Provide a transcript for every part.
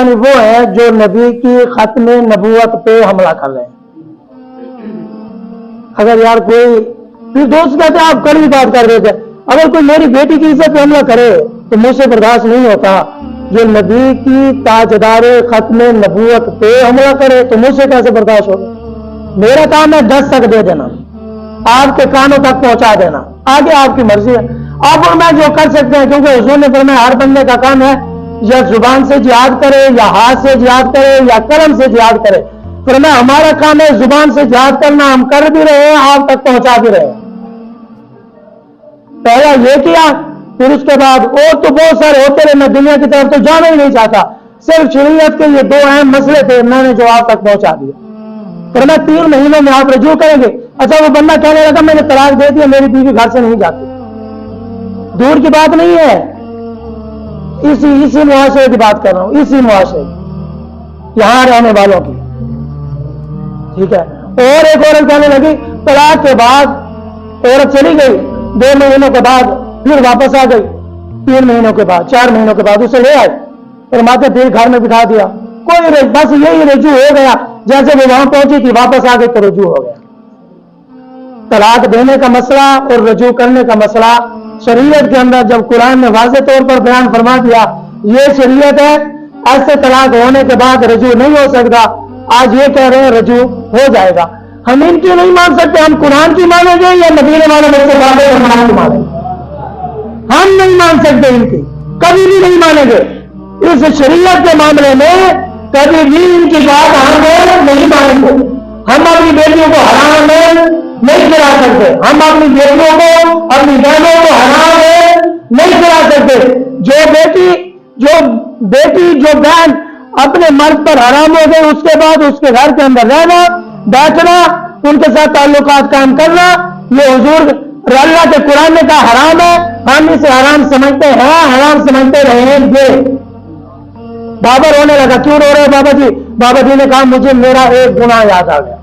यानी वो है जो नबी की खत्म नबूवत पे हमला कर रहे हैं। अगर यार कोई फिर दोस्त कहते हैं आप कड़ी बात कर रहे थे, अगर कोई मेरी बेटी की इज्जत पे हमला करे तो मुझसे बर्दाश्त नहीं होता। जो नबी की ताजदार खत्म नबूवत पे हमला करे तो मुझसे कैसे बर्दाश्त होगा। मेरा काम है 10 तक दे देना, आपके कानों तक पहुंचा देना, आगे आपकी मर्जी है। आप और मैं जो कर सकते हैं, क्योंकि हुजूर ने फरमाया हर बंदे का काम है या जुबान से जिहाद करे, या हाथ से जिहाद करे, या कलम से जिहाद करे। फरमाया हमारा काम है जुबान से जिहाद करना, हम कर भी रहे हैं, आप तक पहुंचा भी रहे हैं। पहला ये किया, फिर उसके बाद और तो बहुत सारे होते रहे, मैं दुनिया की तरफ तो जाना ही नहीं चाहता, सिर्फ शरीयत के ये 2 अहम मसले थे, मैंने जो आप तक पहुंचा दिया। फरमाया 3 महीनों में आप रजू करेंगे। अच्छा, वो बंदा कहने लगा मैंने तलाक दे दिया, मेरी बीवी घर से नहीं जाती। दूर की बात नहीं है, इसी मुआशरे की बात कर रहा हूं, इसी मुआशरे यहां रहने वालों की, ठीक है। और एक औरत कहने लगी तलाक के बाद औरत चली गई, 2 महीनों के बाद फिर वापस आ गई, 3 महीनों के बाद, 4 महीनों के बाद उसे ले आए और माथे फिर घर में बिठा दिया। कोई बस यही रजू हो गया, जैसे वो वहां पहुंची थी वापस आ गई तो रजू हो गया। तलाक देने का मसला और रजू करने का मसला शरीयत के अंदर जब कुरान ने वाज़े तौर पर बयान फरमा दिया ये शरीयत है, ऐसे तलाक होने के बाद रजू नहीं हो सकता। आज ये कह रहे हैं रजू हो जाएगा। हम इनकी नहीं मान सकते, हम कुरान की मानेंगे या नबी वाले मुसलमान की मानेंगे। हम नहीं मान सकते इनकी, कभी भी नहीं मानेंगे। इस शरीयत के मामले में कभी भी इनकी बात हम नहीं मानेंगे। हम अपनी बेटियों को हराम में नहीं खिला सकते, हम अपनी बेटियों को, अपनी बहनों को हराम में नहीं खिला सकते। जो बहन अपने मर्द पर हराम हो गई, उसके बाद उसके घर के अंदर रहना, बैठना, उनके साथ ताल्लुकात कायम करना, ये हुजूर अल्लाह के कुरान ने कहा हराम है, हम इसे हराम समझते हैं, हराम समझते रहेंगे। बाबा रोने लगा, क्यों रो रहे हो बाबा जी? बाबा जी ने कहा मुझे मेरा एक गुनाह याद आ गया।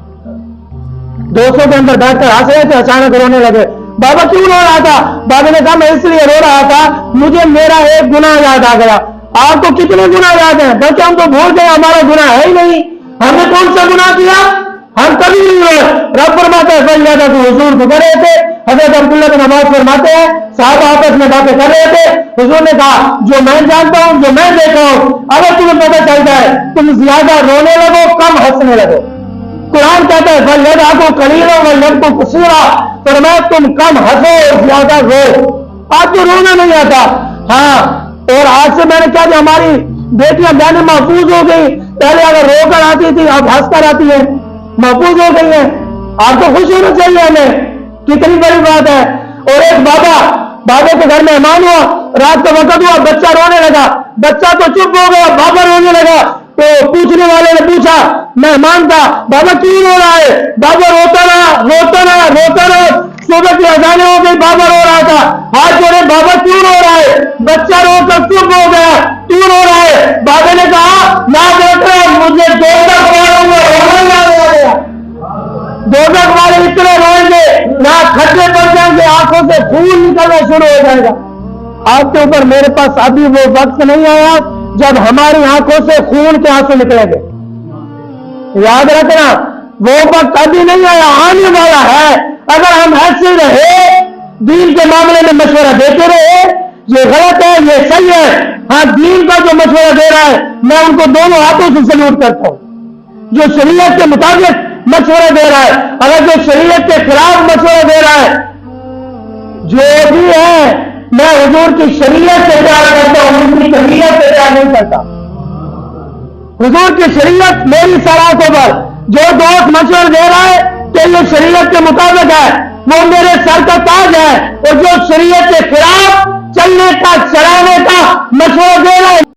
दोस्तों के अंदर बैठकर हंस रहे थे, अचानक रोने लगे। बाबा क्यों रो रहा था? बाबा ने कहा मैं इसलिए रो रहा था, मुझे मेरा एक गुनाह याद आ गया। आपको कितने गुनाह याद हैं? बल्कि हम तो भूल गए, हमारा गुनाह है ही नहीं। हमने कौन सा गुनाह किया? हम कभी नहीं रोए। रब फरमाते हैं फरियाद तो हुजूर को कर रहे थे, हजरत अब्दुल्ला की नमाज फरमाते हैं साहब आपस में बातें कर रहे थे। हुजूर ने कहा जो मैं जानता हूं, जो मैं देखा हूं, अगर तुम्हें पता चलता है तुम ज्यादा रोने लगो, कम हंसने लगो। कुरान कहता है फरियाद आपको कलीलो व लबको कसीरा, फरमाया तुम कम हंसो और ज्यादा रो। आज तो रोना नहीं आता। हाँ, और आज से मैंने क्या, हमारी बेटियां बहनें महफूज हो गई। पहले अगर रोकर आती थी, अब हंसकर आती है, महफूज हो गई है। आप तो खुश होना चाहिए हमें, कितनी बड़ी बात है। और एक बाबा के घर मेहमान हुआ, रात का वक्त हुआ, बच्चा रोने लगा। बच्चा तो चुप हो गया, बाबा रोने लगा। तो पूछने वाले ने पूछा, मेहमान था, बाबा क्यों रो रहा है? बाबा रोता रहा। सुबह की अजानें हो गई, बाबा रो रहा था। हाथ जोड़े, बाबा क्यों रो रहा है? बच्चा रोकर चुप हो गया, क्यों रो रहा है? बाबा ने कहा ना बेटा, मुझे दोजख वाले इतने रोएंगे ना खड्डे पड़ जाएंगे, आंखों से खून निकलना शुरू हो जाएगा। आपके ऊपर मेरे पास अभी वो वक्त नहीं आया जब हमारी आंखों से खून के आंसू निकलेंगे। याद रखना, वो वक्त अभी नहीं आया, आने वाला है। अगर हम ऐसे रहे, दीन के मामले में मशवरा देते रहे, ये गलत है, ये सही है। हाँ, दीन का जो मशवरा दे रहा है, मैं उनको दोनों हाथों से सल्यूट करता हूं। जो शरीयत के मुताबिक मशवरा दे रहा है, अगर जो शरीयत के खिलाफ मशवरा दे रहा है, जो भी है, मैं हुजूर की शरीयत से प्यार करता हूं, उनकी शरीयत से प्यार नहीं करता। हुजूर की शरीयत मेरी सराखों पर जो दोस्त मशवरा दे रहा है कि ये शरीयत के मुताबिक है, वो मेरे सर का ताज है। और जो शरीयत के खिलाफ चलने का, चलाने का मशवरा दे रहा है,